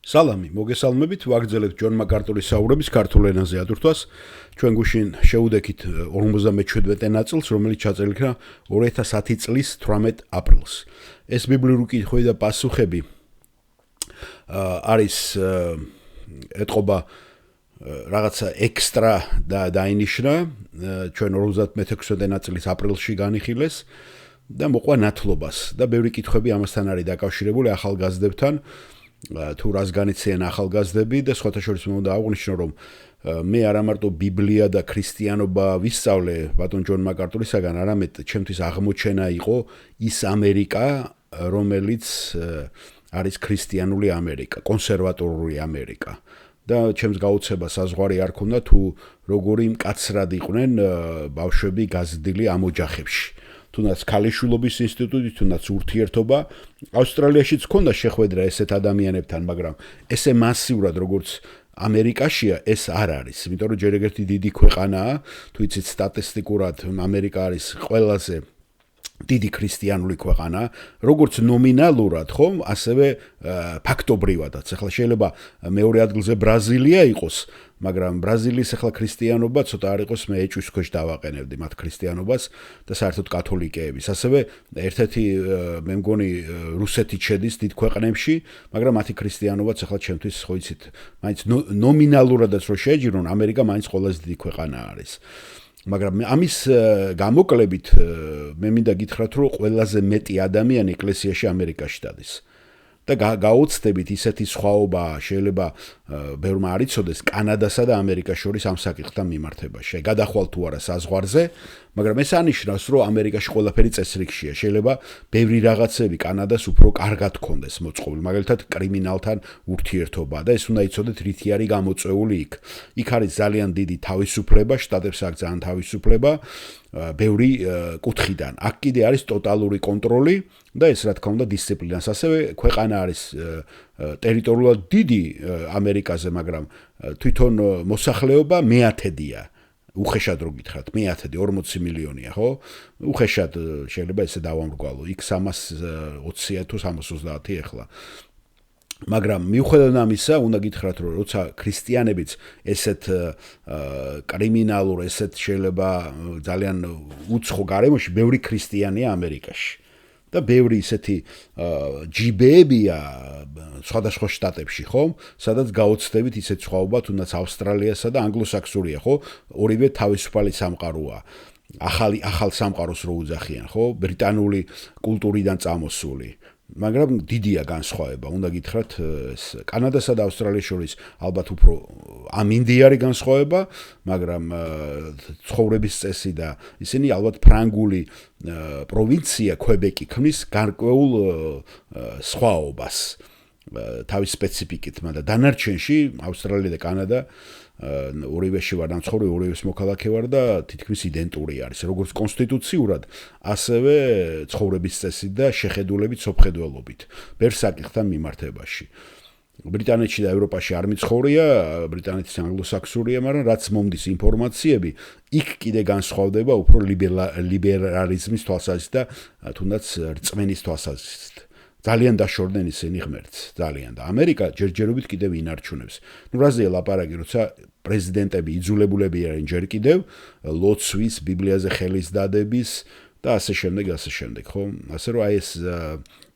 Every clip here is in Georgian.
სალამი, მოგესალმებით, ვაგრძელებთ ჯონ მაკარტურის საუბრების ქართულ ენაზე ადურთვას. ჩვენ გუშინ შევუდექით 57 ნაწილს, რომელიც ჩაწერილი იქნა 2010 წლის 18 აპრილს. ეს ბიბლიური კითხვები და პასუხები არის ეთყობა რაღაცა ექსტრა და დაინიშნა, ჩვენ 56 ნაწილის აპრილში განიხილეს და მოყვა ნათლობას და ბევრი კითხვები ამასთან არის დაკავშირებული ახალგაზრდებთან. თუ რას განიციან ახალგაზრდები და სხვათა შორის უნდა აღვნიშნო, რომ მე არა მარტო ბიბლია და ქრისტიანობა ვისწავლე ბატონ ჯონ მაკარტურისაგან, არამედ ჩემთვის აღმოჩენა იყო ის ამერიკა, რომელიც არის ქრისტიანული ამერიკა, კონსერვატორული ამერიკა. და ჩემს გაუცება საზღვარი არ ქონდა თუ როგორი მკაცრად იყვნენ ბავშვები გაზრდილი ამ ოჯახებში. თუნდაც ქალიშვილობის ინსტიტუტი, თუნდაც ურთიერთობა. ავსტრალიაშიც ჰქონდა შეხვედრა ესეთ ადამიანებთან, მაგრამ ესე მასიურად როგორც ამერიკაშია, ეს არ არის. იმიტომ რომ ჯერ ერთი დიდი ქვეყანაა, თუ იცით სტატისტიკურად ამერიკა არის ყველაზე დიდი ქრისტიანული ქვეყანა, როგორც ნომინალურად, ხომ, ასევე ფაქტობრივადაც. ახლა შეიძლება მეორე ადგილზე ბრაზილია იყოს, მაგრამ ბრაზილიის ახლა ქრისტიანობა ცოტა არ იყოს, მე ეჭვის ქვეშ დავაყენებდი მათ ქრისტიანობას და საერთოდ კათოლიკეების. ასევე ერთ-ერთი მე მგონი რუსეთი შედის დიდ ქვეყნებში, მაგრამ მათი ქრისტიანობაც ახლა ჩემთვის ხო იცით, მაინც ნომინალურადაც რო შეეჯირონ, ამერიკა მაინც ყველაზე დიდი ქვეყანა არის. მაგრამ ამის გამოკლებით მე მინდა გითხრათ, რომ ყველაზე მეტი ადამიანი ეკლესიაში ამერიკაში დადის. და გაუცდებით ისეთი სხვაობა შეიძლება ბევრმა არ იცოდეს კანადასა და ამერიკას შორის ამ საკითხთან მიმართებაში. გადახვალ თუ არა საზღვარზე, მაგრამ ეს ანიშნავს, რომ ამერიკაში ყველაფერი წესრიგშია. შეიძლება ბევრი რაღაცები კანადას უფრო კარგად ქონდეს მოწყობილი, მაგალითად კრიმინალთან ურთიერთობა და ეს უნდა იცოდეთ რითი არის გამოწვეული იქ. იქ არის ძალიან დიდი თავისუფლება, შტატებს აქვს ძალიან თავისუფლება ბევრი კუთხიდან. აქ კიდე არის ტოტალური კონტროლი და ეს რა თქმა უნდა დისციპლინას. ასევე ქვეყანა არის ტერიტორიულად დიდი ამერიკაზე, მაგრამ თვითონ მოსახლეობა მეათედია. უხეშად რო გითხრათ, მეათედი 40 მილიონია, ხო? უხეშად შეიძლება ესე დავამრგვალო. იქ 320 თუ 330 ახლა. მაგრამ მიუხედავად ამისა, უნდა გითხრათ, რომ როცა ქრისტიანებიც ესეთ კრიმინალურ, ესეთ შეიძლება ძალიან უცხო გარემოში ბევრი ქრისტიანია ამერიკაში. და ბევრი ისეთი ჯიბეებია სხვადასხვა შტატებში, ხომ? სადაც გაუცდებით ისეთ სხვაობა, თუნდაც ავსტრალიასა და ანგლოსაქსონია, ხო? ორივე თავისუფალი სამყაროა. ახალ სამყაროს რო უძახიან, ხო? ბრიტანული კულტურიდან წამოსული. მაგრამ დიდია განსხვავება, უნდა გითხრათ, კანადასა და ავსტრალიის შორის ალბათ უფრო ამინდიარი განსხვავება, მაგრამ ცხოვრების წესი და ისინი ალბათ ფრანგული პროვინცია კვებეკი ქმნის გარკვეულ სხვაობას თავის სპეციფიკით, მაგრამ დანარჩენში ავსტრალია და კანადა ორივეში ვარ დამცხოვრები, ორივეს მოქალაქე ვარ და თითქმის იდენტური არის, როგორც კონსტიტუციურად, ასევე ცხოვრების წესით და შეხედულებით, სოფხედველობით, ბევრ საკითხთან მიმართებაში. ბრიტანეთში და ევროპაში არ მიცხოვრია, ბრიტანეთის ანგლოსაქსონია, მაგრამ რაც მომდის ინფორმაციები, იქ კიდე განსხვავდება უფრო ლიბერალიზმის თვალსაზრისით და თუნდაც რწმენის თვალსაზრისით. ძალიან დაშორდნენ ისინი ღმერთს, ძალიან და ამერიკა ჯერჯერობით კიდევ ინარჩუნებს. ნუ რაზეა ლაპარაკი, როცა პრეზიდენტები იძულებულები არიან ჯერ კიდევ ლოცვის, ბიბლიაზე ხელის დადების და ასე შემდეგ, ხო? ასე რომ აი ეს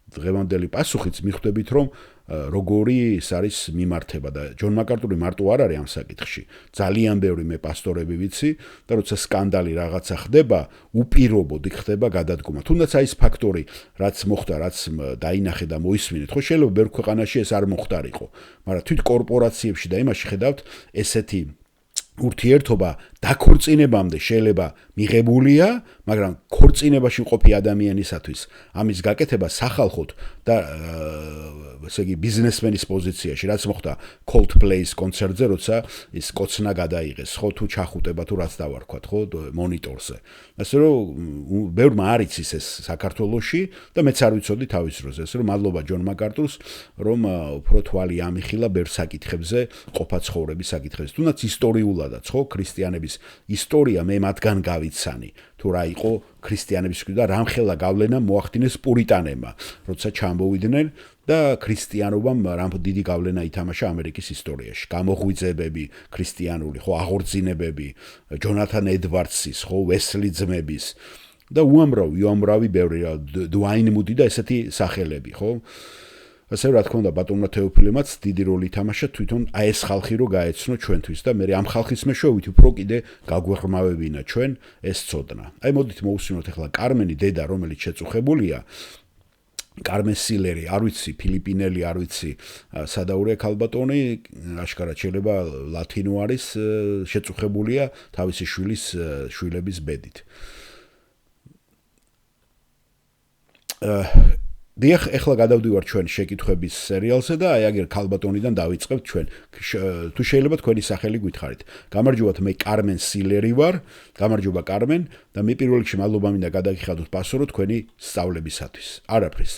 დღევანდელი პასუხიც მიხვდებით, რომ როგორი ის არის მიმართება და ჯონ მაკარტური მარტო არ არის ამ საკითხში. ძალიან ბევრი მე პასტორები ვიცი და როცა სკანდალი რაღაცა ხდება, უპირობოდ იქ ხდება გადადგომა. თუნდაც აი ეს ფაქტორი, რაც მოხდა, რაც დაინახე და მოისმინეთ, ხო შეიძლება ბევრ ქვეყანაში ეს არ მოხდარიყო, მაგრამ თვით კორპორაციებში და იმაში ხედავთ ესეთი ურთიერთობა დაქორწინებამდე შეიძლება მიღებულია, მაგრამ ქორწინებაში მყოფი ადამიანისათვის ამის გაკეთება სახალხოდ და ესე იგი ბიზნესმენის პოზიციაში, რაც მოხდა Coldplay-ის კონცერტზე, როცა ის კოცნა გადაიღეს, ხო, თუ ჩახუტება თუ რაც დავარქვათ, ხო, მონიტორზე. ასე რომ ბევრმა არ იცის ეს საქართველოში და მეც არ ვიცოდი თავის დროზე. ასე რომ მადლობა ჯონ მაკარტურს, რომ უფრო თვალი ამიხილა ბევრ საკითხებზე, ყოფა ცხოვრების საკითხებზე. თუნდაც ისტორიულადაც, ხო, ქრისტიანების ისტორია მე მათგან გავიცანი. თუ რა იყო ქრისტიანების და რამხელა გავლენა მოახდინეს პურიტანებმა, როცა ჩამოვიდნენ და ქრისტიანობამ რამ დიდი გავლენა ითამაშა ამერიკის ისტორიაში. გამოღვიძებები ქრისტიანული, ხო, აღორძინებები, ჯონათან ედვარდსის, ხო, ვესლი ძმების და უამრავი ბევრი დუაინ მუდი და ესეთი სახელები, ხო? ასე რა თქმა უნდა ბატონმა თეოფილემაც დიდი როლი ითამაშა თვითონ აი ეს ხალხი რო გაეცნო ჩვენთვის და მე ამ ხალხის მეშვეობით უფრო კიდე გაგვეღრმავებინა ჩვენ ეს ცოდნა. აი მოდით მოусმინოთ ახლა კარმენი დედა რომელიც შეწუხებულია კარმენ სილერი, არ ვიცი, ფილიპინელი, არ ვიცი, სადაურია ქალბატონი, აშკარად შეიძლება ლათინო არის, შეწუხებულია თავისი შვილების ბედით. დიახ, ეხლა გადავდივარ ჩვენ შეკითხვების სერიალზე და აი აგერ ქალბატონიდან დავიწყებთ ჩვენ. თუ შეიძლება თქვენი სახელი გითხარით. გამარჯობათ, მე კარმენ სილერი ვარ. გამარჯობა კარმენ და მე პირველ რიგში მადლობა მინდა გადაგიხადოთ პასუხო თქვენი სწავლებისათვის. არაფრის.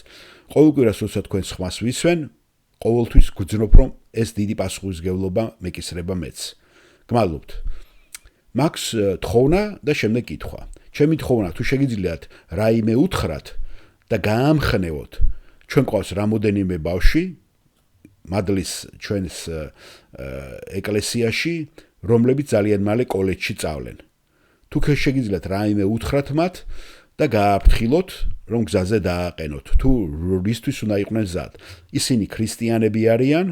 ყოველ კვირას როცა თქვენ ხმას ვისვენ, ყოველთვის გძნობ რომ ეს დიდი პასუხისმგებლობა მეკისრება მეც. გმადლობთ. მაქვს თხოვნა და შემდეგ კითხვა. ჩემი თხოვნა თუ შეგიძლიათ რაიმე უთხრათ და გაამხნევოთ ჩვენ ყავს რამოდენიმე ბავშვი მადლის ჩვენს ეკლესიაში რომლებიც ძალიან მალე კოლეჯში წავლენ თუ შეგიძლიათ რაიმე უთხრათ მათ და გააფრთხილოთ რომ გზაზე დააყენოთ თუ რისთვის უნდა იყვნენ მზად ისინი ქრისტიანები არიან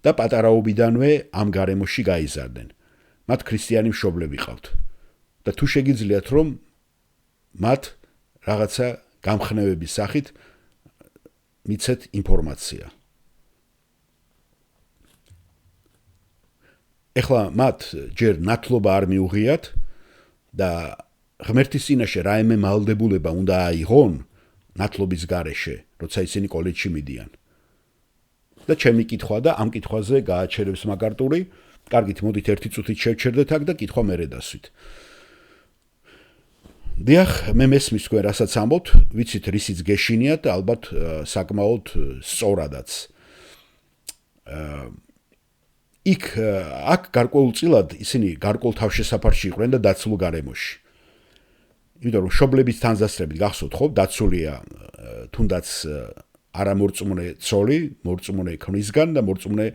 და პატარაობიდანვე ამ გარემოში გაიზარდნენ მათ ქრისტიანი მშობლები ყავთ და თუ შეგიძლიათ რომ მათ რაღაცა გამხნევების სახით მიცეთ ინფორმაცია. ეხლა მათ ჯერ ნათლობა არ მიუღიათ და ღმერთის წინაშე რაიმე მალდებულება უნდა აიღონ ნათლობის გარეშე, როცა ისინი კოლეჯში მიდიან. და ჩემი კითხვა და ამ კითხვაზე გააჩერებს მაგარტური. კარგით, მოდით ერთი წუთით შევჩერდეთ აქ და კითხვა მერე დასვით. დიახ, მე მესმის თქვენ რასაც ამბობთ, ვიცით რისიც გეშინიათ, ალბათ საკმაოდ სწორადაც. აქ გარკვეულწილად ისინი გარკვეულ თავშესაფარში იყვნენ და დაცულ გარემოში. იმიტომ რომ მშობლების თანზასწრებით გახსოვთ ხო, დაცულია თუნდაც არა მორწმუნე ცოლი, მორწმუნე ქმრისგან და მორწმუნე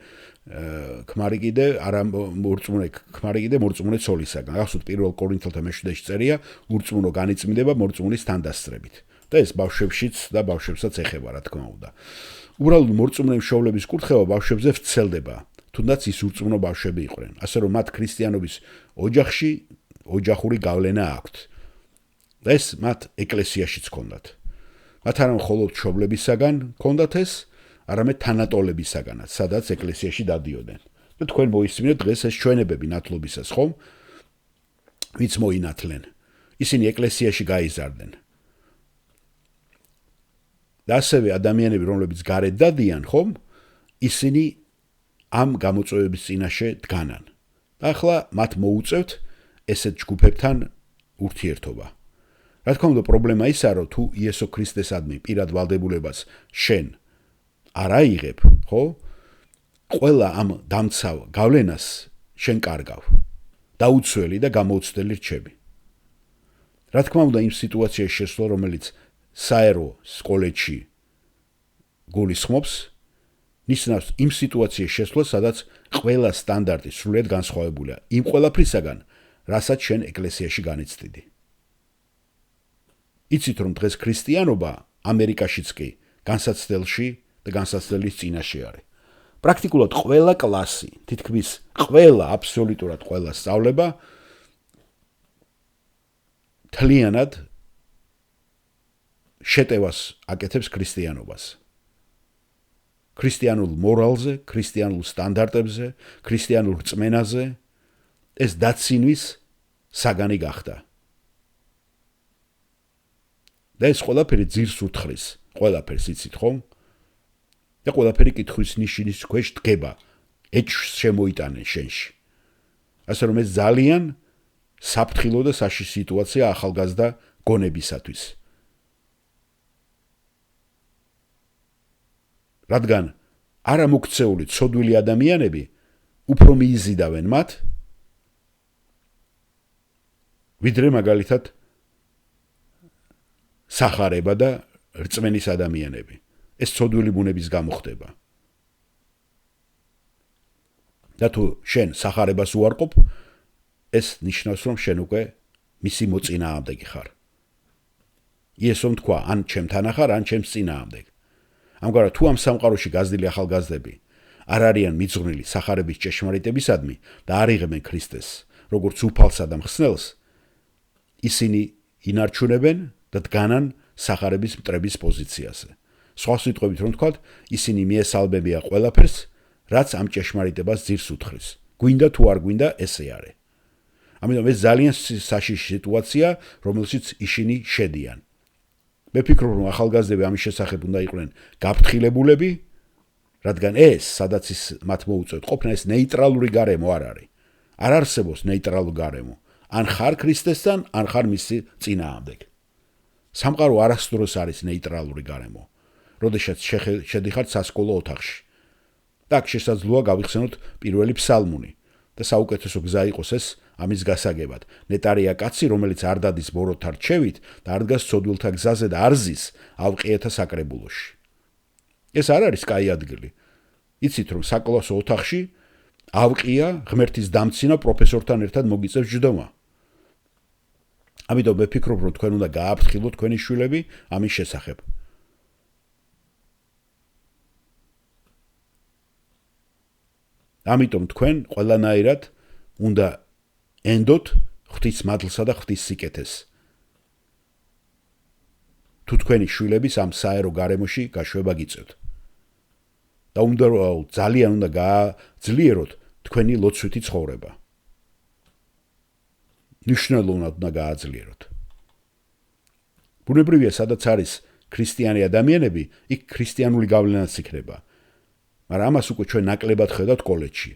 ქმარი კიდე არა მორწმუნე ქმარი კიდე მორწმუნე ცოლისაგან. გახსოვთ პირველ კორინთელთა მე-7-ში წერია, ურწმუნო განიწმინდება მორწმუნის თანდასწრებით. და ეს ბავშვებშიც და ბავშვებსაც ეხება, რა თქმა უნდა. უბრალოდ მორწმუნე მშობლების კურთხევა ბავშვებზე ვრცელდება, თუნდაც ის ურწმუნო ბავშვები იყვნენ. ასე რომ მათ ქრისტიანობის ოჯახში ოჯახური გავლენა აქვთ. და ეს მათ ეკლესიაშიც ჰქონდათ. მათ არა მხოლოდ მშობლებისაგან ჰქონდათ ეს, არამედ თანატოლებისაგანაც, სადაც ეკლესიაში დადიოდნენ. და თქვენ მოისმინეთ დღეს ეს ჩვენებები ნათლობისას, ხომ? ვინც მოინათლენ. ისინი ეკლესიაში გაიზარდნენ. და ასევე ადამიანები, რომლებიც გარეთ დადიან, ხომ? ისინი ამ გამოწვევების წინაშე დგანან. და ახლა მათ მოუწევთ ესეთ ჯგუფებთან ურთიერთობა. რა თქმა უნდა, პრობლემა ისაა, რომ თუ იესო ქრისტესადმი პირად ვალდებულებას შენ არ აიღებ, ხო? ყველა ამ დამცავ გავლენას შენ კარგავ. დაუცველი და გამოუცდელი რჩები. რა თქმა უნდა, იმ სიტუაციაში შესვლა, რომელიც საერო კოლეჯში გულისხმობს, ნიშნავს იმ სიტუაციაში შესვლა, სადაც ყველა სტანდარტი სრულიად განსხვავებულია იმ ყველაფრისაგან, რასაც შენ ეკლესიაში განიცდიდი. იცით რომ დღეს ქრისტიანობა ამერიკაშიც კი განსაცდელში და განსაცდელის წინაშე არის. პრაქტიკულად ყველა კლასი, თითქმის ყველა, აბსოლუტურად ყველა სწავლება თლიანად შეტევას აკეთებს ქრისტიანობას. ქრისტიანულ მორალზე, ქრისტიანულ სტანდარტებზე, ქრისტიანულ რწმენაზე ეს დაცინვის საგანი გახდა. და ეს ყველაფერი ძირს უთხრის, ყველაფერს იცით ხომ? და ყველაფერი კითხვის ნიშნის ქვეშ დგება, ეჭვს შემოიტანენ შენში. ასე რომ ეს ძალიან საფრთხილო და საშიში სიტუაცია ახალგაზრდა გონებისათვის. რადგან არამოქცეული ცოდვილი ადამიანები უფრო მიიზიდავენ მათ, ვიდრე მაგალითად სახარება და რწმენის ადამიანები. ეს ცოდვილი ბუნების გამო ხდება. და თუ შენ სახარებას უარყოფ, ეს ნიშნავს, რომ შენ უკვე მისი მოწინააღმდეგე ხარ. იესომ თქვა, ან ჩემთან ახარ, ან ჩემს წინააღმდეგ. ამგვარად, თუ ამ სამყაროში გაზრდილი ახალგაზრდები არ არიან მიძღვნილი სახარების ჭეშმარიტებისადმი და არ იღებენ ქრისტეს, როგორც უფალსა და მხსნელს, ისინი ინარჩუნებენ და დგანან სახარების მტრების პოზიციაზე. სხვა სიტყვებით რომ ვთქვათ, ისინი მიესალმებიან ყველაფერს, რაც ამ ჭეშმარიტებას ძირს უთხრის. გვინდა თუ არ გვინდა, ესე არის. ამიტომ ეს ძალიან საშიში სიტუაცია, რომელშიც ისინი შედიან. მე ვფიქრობ, რომ ახალგაზრდები ამის შესახებ უნდა იყვნენ გაფრთხილებულები, რადგან ეს, სადაც ის მათ მოუწევთ ყოფნა, ეს ნეიტრალური გარემო არ არის. არ არსებობს ნეიტრალური გარემო. ან ხარ ქრისტესთან, ან ხარ მისი წინააღმდეგ. სამყარო არასდროს არის ნეიტრალური გარემო. როდესაც შედიხართ სასკოლო ოთახში. და აქ შესაძლოა გავიხსენოთ პირველი ფსალმუნი და საუკეთესო გზა იყოს ეს ამის გასაგებად. ნეტარია კაცი, რომელიც არ დადის ბოროტთა რჩევით და არ დგას ცოდვილთა გზაზე და არ ზის ავყიეთა საკრებულოში. ეს არ არის კაი ადგილი. იცით რომ საკლასო ოთახში ავყია ღმერთის დამცინა პროფესორთან ერთად მოგიწევს ჯდომა. ამიტომ მე ვფიქრობ, რომ თქვენ უნდა გააფრთხილოთ თქვენი შვილები ამის შესახებ. ამიტომ თქვენ ყველანაირად უნდა ენდოთ ღვთის მადლსა და ღვთის სიკეთეს. თუ თქვენი შვილების ამ საერო გარემოში გაშვება გიწევთ. და ძალიან უნდა გააძლიეროთ თქვენი ლოცვითი ცხოვრება. მნიშვნელოვნად უნდა გააძლიეროთ. ბუნებრივია, სადაც არის ქრისტიანი ადამიანები, იქ ქრისტიანული გავლენაც იქნება. მაგრამ ამას უკვე ჩვენ ნაკლებად ხედავთ კოლეჯში.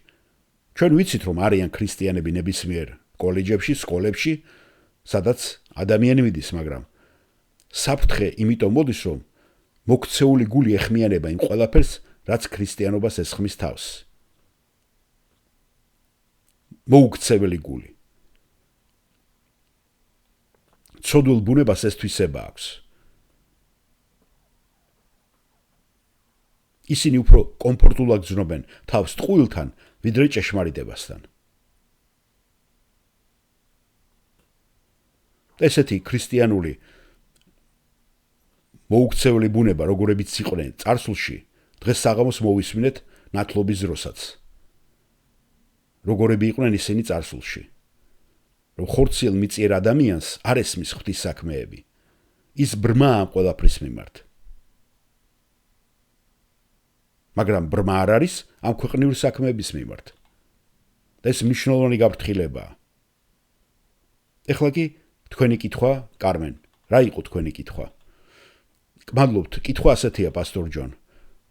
ჩვენ ვიცით, რომ არიან ქრისტიანები ნებისმიერ კოლეჯებში, სკოლებში, სადაც ადამიანი მიდის, მაგრამ საფრთხე იმიტომ მოდის, რომ მოქცეული გული ეხმიანება იმ ყველაფერს, რაც ქრისტიანობას ესხმის თავს. მოუქცეველი გული. ცოდვილ ბუნებას ეს თვისება აქვს. ისინი უფრო კომფორტულად გრძნობენ თავს ტყუილთან, ვიდრე ჭეშმარიტებასთან. ესეთი ქრისტიანული მოუქცეველი ბუნება, როგორებიც იყვნენ წარსულში, დღეს საღამოს მოვისმინეთ ნათლობის დროსაც. როგორები იყვნენ ისინი წარსულში. რომ ხორციელ მიწიერ ადამიანს არ ესმის ღვთის საქმეები. ის ბრმა ამ ყველაფრის მიმართ. მაგრამ ბრმა არ არის ამ ქვეყნიური საქმეების მიმართ. და ეს მნიშვნელოვანი გაფრთხილებაა. ეხლა კი თქვენი კითხვა, კარმენ, რა იყო თქვენი კითხვა? გმადლობთ, კითხვა ასეთია, პასტორ ჯონ.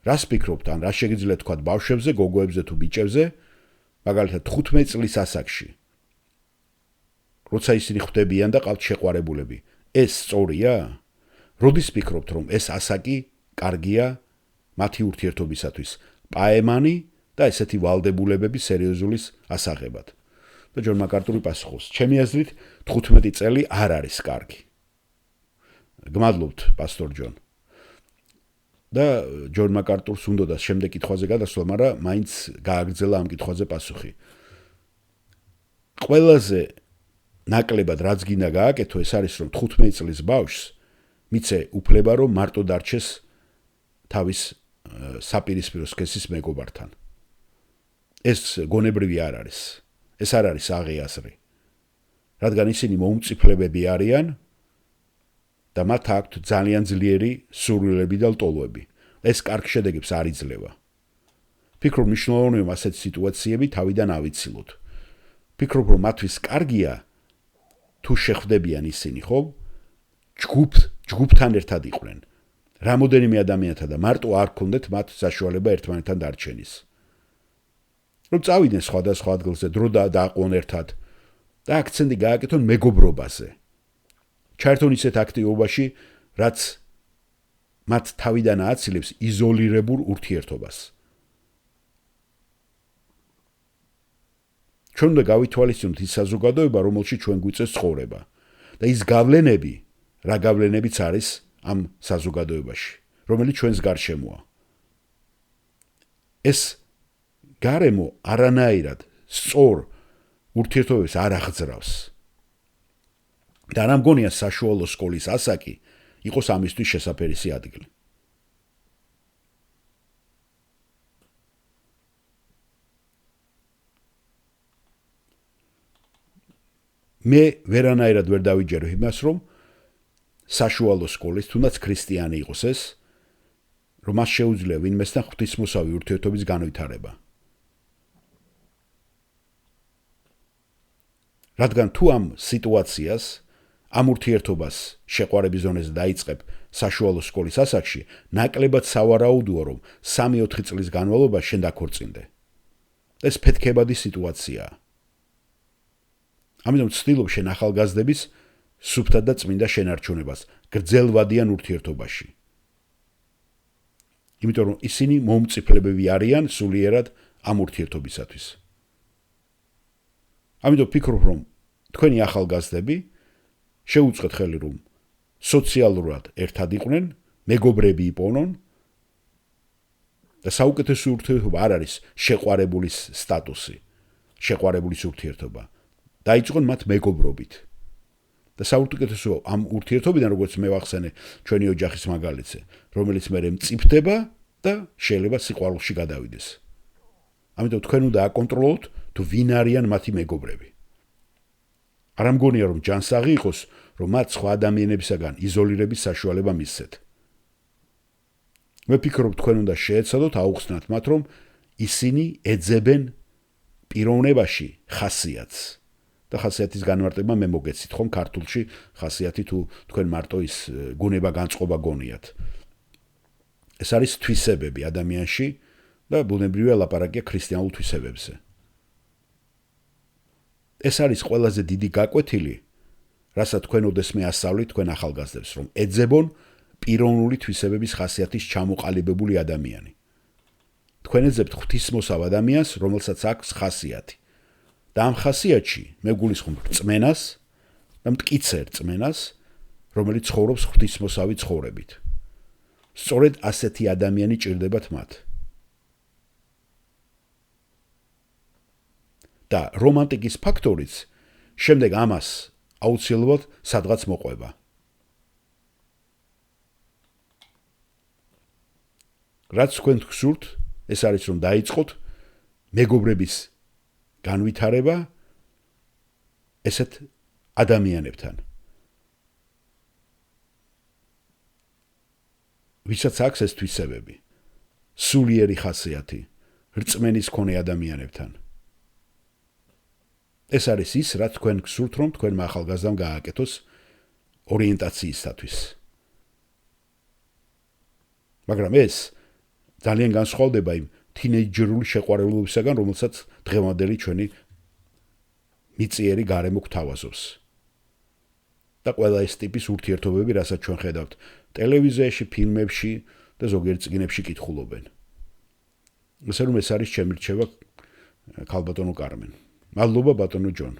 რას ფიქრობთ, ან რა შეგიძლიათ თქვათ ბავშვებზე, გოგოებზე თუ ბიჭებზე, მაგალითად 15 წლის ასაკში? როცა ისინი ხვდებიან და ყავთ შეყვარებულები, ეს სწორია? როდის ფიქრობთ, რომ ეს ასაკი კარგია მათი ურთიერთობისათვის, პაემანი და ესეთი ვალდებულებების სერიოზულის ასაღებად? და ჯონ მაკარტური პასუხობს, ჩემი აზრით 15 წელი არ არის კარგი. გმადლობთ, პასტორ ჯონ. და ჯონ მაკარტურს უნდა შემდეგ კითხვაზე გადასვლა, მაგრამ მაინც გააგრძელა ამ კითხვაზე პასუხი. ყველაზე ნაკლებად რაც გინდა გააკეთო, ეს არის, რომ 15 წლის ბავშვს მიცე უფლება, რომ მარტო დარჩეს თავის საპირისპირო სქესის მეგობართან. ეს გონებრივი არ არის. ეს არ არის აღიაზრი. რადგან ისინი მოუმწიფლებები არიან და მათ აქვთ ძალიან ძლიერი სურვილები და ლტოლვები. ეს კარგ შედეგებს არ იძლევა. ფიქრობ, მნიშვნელოვანია ასეთ სიტუაციები თავიდან ავიცილოთ. ფიქრობ, რომ მათთვის კარგია თუ შეხვდებიან ისინი, ხო? ჯგუფთან ერთად იყვნენ. რამოდენიმე ადამიანთან და მარტო არ ქონდეთ მათ საშუალება ერთმანეთთან დარჩენის. რომ წავიდნენ სხვადასხვა ადგილზე, დრო დააყონ ერთად და აქცენტი გააკეთონ მეგობრობაზე. ჩაერთონ ისეთ აქტივობაში, რაც მათ თავიდან ააცილებს იზოლირებულ ურთიერთობას. ჩვენ უნდა გავითვალისწინოთ ის საზოგადოება, რომელშიც ჩვენ გვიწევს ცხოვრება და ის გავლენები, რა გავლენებიც არის ამ საზოგადოებაში, რომელიც ჩვენს გარშემოა. ეს გარემო არანაირად სწორ ურთიერთობებს არ აღძრავს. და რა მგონია საშუალო სკოლის ასაკი იყოს ამისთვის შესაფერისი ადგილი. მე ვერანაირად ვერ დავიჯერებ იმას, რომ საშუალო სკოლის, თუნდაც ქრისტიანი იყოს ეს, რომ მას შეუძლია ვინმესთან ღვთისმოსავი ურთიერთობის განვითარება. რადგან თუ ამ სიტუაციას, ამ ურთიერთობას შეყვარების ზონაზე დაიწყებ საშუალო სკოლის ასაკში, ნაკლებად სავარაუდოა, რომ 3-4 წლის განმავლობაში შენ დაქორწინდე. ეს ფეთქებადი სიტუაციაა. ამიტომ ვცდილობ შენ ახალგაზრდების სუფთად და წმინდა შენარჩუნებას გრძელვადიან ურთიერთობაში. იმიტომ რომ ისინი მომწიფლებები არიან სულიერად ამ ურთიერთობისათვის. ამიტომ ვფიქრობ, რომ თქვენი ახალგაზრდები შეუწყეთ ხელი, რომ სოციალურად ერთად იყვნენ, მეგობრები იპოვნონ და საუკეთესო ურთიერთობა არ არის შეყვარებულის სტატუსი, შეყვარებულის ურთიერთობა. დაიწყონ მათ მეგობრობით. და საუკეთესო ამ ურთიერთობიდან, როგორც მე ვახსენე ჩვენი ოჯახის მაგალითზე, რომელიც მე მწიფდება და შეიძლება სიყვარულში გადავიდეს. ამიტომ თქვენ უნდა აკონტროლოთ თუ ვინ არიან მათი მეგობრები. არ ამგონია რომ ჯანსაღი იყოს, რომ მათ სხვა ადამიანებისაგან იზოლირების საშუალება მისცეთ. მე ვფიქრობ, თქვენ უნდა შეეცადოთ აუხსნათ მათ, რომ ისინი ეძებენ პიროვნებაში ხასიათს. და ხასიათის განმარტება მე მოგეცით ხომ ქართულში ხასიათი თუ თქვენ მარტო ის გუნება განწყობა გონიათ. ეს არის თვისებები ადამიანში და ბუნებრივია ლაპარაკია ქრისტიანულ თვისებებზე. ეს არის ყველაზე დიდი გაკვეთილი, რასაც თქვენ ოდესმე ასწავლით თქვენ ახალგაზრდებს, რომ ეძებონ პიროვნული თვისებების ხასიათის ჩამოყალიბებული ადამიანი. თქვენ ეძებთ ღვთისმოსავ ადამიანს, რომელსაც აქვს ხასიათი. და ამ ხასიათში მე გულისხმობ რწმენას და მტკიცე რწმენას, რომელიც ცხოვრობს ღვთისმოსავი ცხოვრებით. სწორედ ასეთი ადამიანი ჭირდებათ მათ. და რომანტიკის ფაქტორიც შემდეგ ამას აუცილებლად სადღაც მოყვება. რაც თქვენ გსურთ, ეს არის რომ დაიწყოთ მეგობრების განვითარება ესეთ ადამიანებთან. ვისაც აქვს ეს თვისებები, სულიერი ხასიათი, რწმენის მქონე ადამიანებთან. ეს არის ის, რაც თქვენ გსურთ, რომ თქვენმა ახალგაზრდამ გააკეთოს ორიენტაციისათვის. მაგრამ ეს ძალიან განსხვავდება იმ თინეიჯერული შეყვარებულებისაგან, რომელსაც დღევანდელი ჩვენი მიწიერი გარემო გვთავაზობს. და ყველა ეს ტიპის ურთიერთობები, რასაც ჩვენ ხედავთ ტელევიზიაში, ფილმებში და ზოგიერთ წიგნებში კითხულობენ. ესე რომ ეს არის ჩემი რჩევა ქალბატონო კარმენ. მადლობა ბატონო ჯონ.